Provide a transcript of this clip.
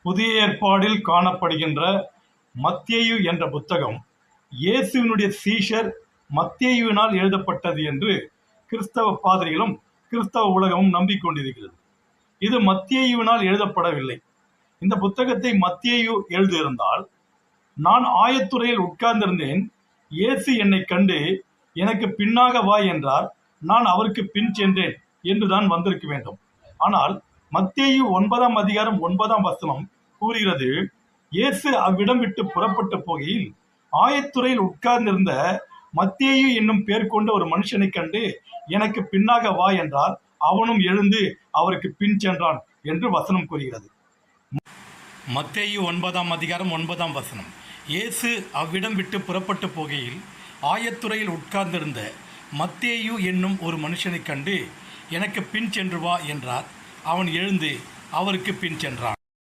புதிய ஏற்பாடில் காணப்படுகின்ற மத்தேயு என்ற புத்தகம் இயேசுவினுடைய சீஷர் மத்தேயுவினால் எழுதப்பட்டது என்று கிறிஸ்தவ பாதிரிகளும் கிறிஸ்தவ உலகமும் நம்பிக்கொண்டிருக்கிறது. இது மத்தேயுவினால் எழுதப்படவில்லை. இந்த புத்தகத்தை மத்தேயு எழுதியிருந்தால், நான் ஆயத்துறையில் உட்கார்ந்திருந்தேன், இயேசு என்னை கண்டு எனக்கு பின்னாக வா என்றார், நான் அவருக்கு பின் சென்றேன் என்றுதான் வந்திருக்க வேண்டும். ஆனால் மத்தேயு 9ஆம் அதிகாரம் 9ஆம் வசனம் கூறுகிறது, இயேசு அவ்விடம் விட்டு புறப்பட்டு போகையில் ஆயத்துறையில் உட்கார்ந்திருந்த மத்தேயு என்னும் பேர் கொண்ட ஒரு மனுஷனை கண்டு எனக்கு பின்னாக வா என்றார், அவனும் எழுந்து அவருக்கு பின் சென்றான் என்று வசனம் கூறுகிறது. மத்தேயு 9ஆம் அதிகாரம் 9ஆம் வசனம், இயேசு அவ்விடம் விட்டு புறப்பட்டு போகையில் ஆயத்துறையில் உட்கார்ந்திருந்த மத்தேயு என்னும் ஒரு மனுஷனை கண்டு எனக்கு பின் சென்று வா என்றார், அவன் எழுந்து அவருக்கு பின் சென்றான்.